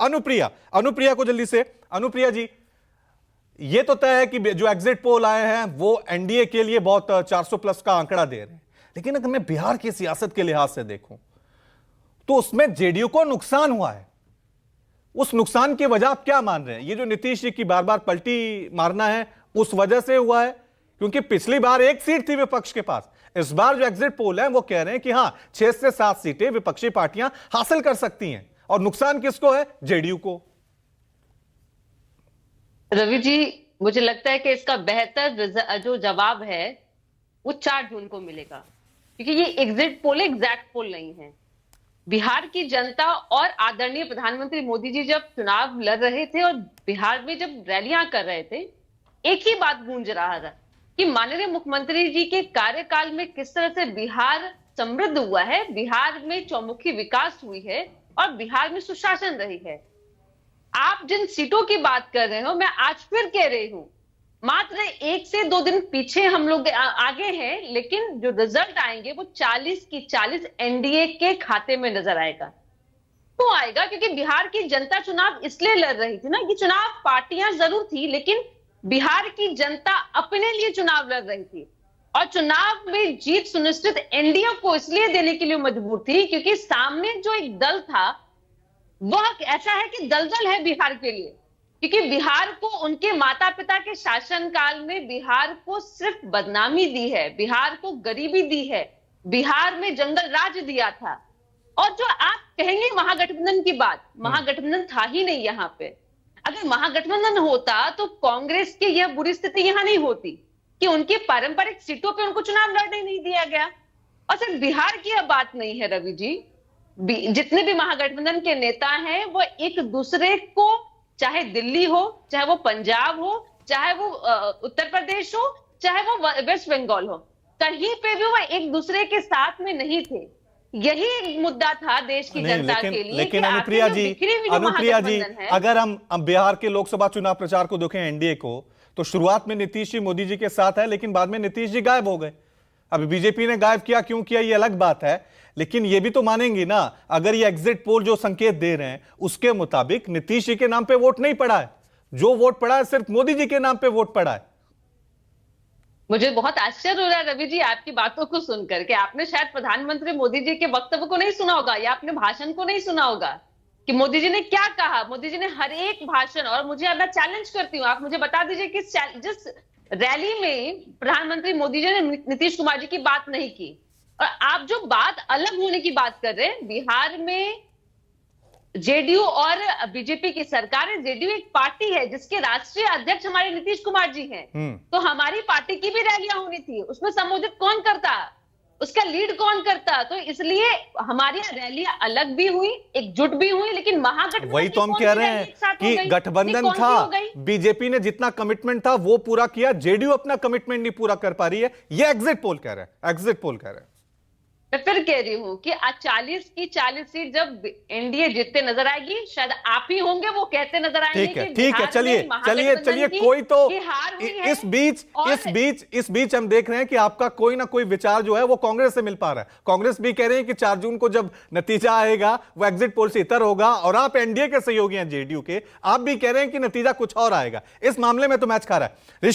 अनुप्रिया, अनुप्रिया को जल्दी से। अनुप्रिया जी, ये तो तय है कि जो एग्जिट पोल आए हैं वो एनडीए के लिए बहुत 400 प्लस का आंकड़ा दे रहे हैं, लेकिन अगर मैं बिहार की सियासत के लिहाज से देखूं तो उसमें जेडीयू को नुकसान हुआ है। उस नुकसान की वजह आप क्या मान रहे हैं? ये जो नीतीश जी की बार बार पलटी मारना है उस वजह से हुआ है? क्योंकि पिछली बार 1 सीट थी विपक्ष के पास, इस बार जो एग्जिट पोल है वो कह रहे हैं कि हां 6 से 7 सीटें विपक्षी पार्टियां हासिल कर सकती हैं, और नुकसान किसको है? जेडीयू को। रवि जी, मुझे लगता है कि इसका बेहतर जो जवाब है वो 4 जून को मिलेगा, क्योंकि ये एग्जिट पोल एग्जैक्ट पोल नहीं है। बिहार की जनता और आदरणीय प्रधानमंत्री मोदी जी जब चुनाव लड़ रहे थे और बिहार में जब रैलियां कर रहे थे, एक ही बात गूंज रहा था कि माननीय मुख्यमंत्री जी के कार्यकाल में किस तरह से बिहार समृद्ध हुआ है, बिहार में चौमुखी विकास हुई है और बिहार में सुशासन रही है। आप जिन सीटों की बात कर रहे हो, मैं आज फिर कह रही हूं, मात्र 1 से 2 दिन पीछे हम लोग आगे हैं, लेकिन जो रिजल्ट आएंगे वो 40 की 40 एनडीए के खाते में नजर आएगा। क्यों आएगा? क्योंकि बिहार की जनता चुनाव इसलिए लड़ रही थी ना, कि चुनाव पार्टियां जरूर थी, लेकिन बिहार की जनता अपने लिए चुनाव लड़ रही थी, और चुनाव में जीत सुनिश्चित एनडीए को इसलिए देने के लिए मजबूर थी क्योंकि सामने जो एक दल था वह ऐसा है कि दलदल है बिहार के लिए, क्योंकि बिहार को उनके माता पिता के शासनकाल में बिहार को सिर्फ बदनामी दी है, बिहार को गरीबी दी है, बिहार में जंगल राज दिया था। और जो आप कहेंगे महागठबंधन की बात, महागठबंधन था ही नहीं यहां पे। अगर महागठबंधन होता तो कांग्रेस की यह बुरी स्थिति यहां नहीं होती कि उनकी पारंपरिक सीटों पे उनको चुनाव लड़ने नहीं दिया गया। और सिर्फ बिहार की यह बात नहीं है रवि जी, जितने भी महागठबंधन के नेता हैं वो एक दूसरे को, चाहे दिल्ली हो, चाहे वो पंजाब हो, चाहे वो उत्तर प्रदेश हो, चाहे वो वेस्ट बंगाल हो, कहीं पे भी वो एक दूसरे के साथ में नहीं थे। यही एक मुद्दा था देश की जनता के लिए। लेकिन अनुप्रिया जी, अगर हम बिहार के लोकसभा चुनाव प्रचार को देखें एनडीए को, तो शुरुआत में नीतीश जी मोदी जी के साथ है, लेकिन बाद में नीतीश जी गायब हो गए। अब बीजेपी ने गायब किया, क्यों किया ये अलग बात है, लेकिन ये भी तो मानेंगे ना, अगर ये एग्जिट पोल जो संकेत दे रहे हैं उसके मुताबिक नीतीश जी के नाम पे वोट नहीं पड़ा है, जो वोट पड़ा है सिर्फ मोदी जी के नाम पे वोट पड़ा है। मुझे बहुत आश्चर्य हो रहा है रवि जी आपकी बातों को सुनकर के। आपने शायद प्रधानमंत्री मोदी जी के वक्तव्य को नहीं सुना होगा या अपने भाषण को नहीं सुना होगा कि मोदी जी ने क्या कहा। मोदी जी ने हर एक भाषण, और मुझे मैं चैलेंज करती हूँ, आप मुझे बता दीजिए कि जिस रैली में प्रधानमंत्री मोदी जी ने नीतीश कुमार जी की बात नहीं की, और आप जो बात अलग होने की बात कर रहे हैं, बिहार में जेडीयू और बीजेपी की सरकार है। जेडीयू एक पार्टी है जिसके राष्ट्रीय अध्यक्ष हमारे नीतीश कुमार जी हैं, तो हमारी पार्टी की भी रैलियां होनी थी, उसमें संबोधित कौन करता, उसका लीड कौन करता। तो इसलिए हमारी रैलियां अलग भी हुई, एकजुट भी हुई, लेकिन महागठबंधन, वही तो हम कह रहे हैं कि गठबंधन था, बीजेपी ने जितना कमिटमेंट था वो पूरा किया, जेडीयू अपना कमिटमेंट नहीं पूरा कर पा रही है, ये एग्जिट पोल कह रहे हैं, एग्जिट पोल कह रहे हैं। मैं फिर कह रही हूं कि आज 40 की 40 सीट जब एनडीए जीतते नजर आएगी, शायद आप ही होंगे वो कहते नजर आएंगे। ठीक है, चलिए कोई तो इस बीच हम देख रहे हैं कि आपका कोई ना कोई विचार जो है वो कांग्रेस से मिल पा रहा है। कांग्रेस भी कह रहे हैं कि 4 जून को जब नतीजा आएगा वो एग्जिट पोल से इतर होगा, और आप एनडीए के सहयोगी हैं जेडीयू के, आप भी कह रहे हैं कि नतीजा कुछ और आएगा। इस मामले में तो मैच खा रहा है।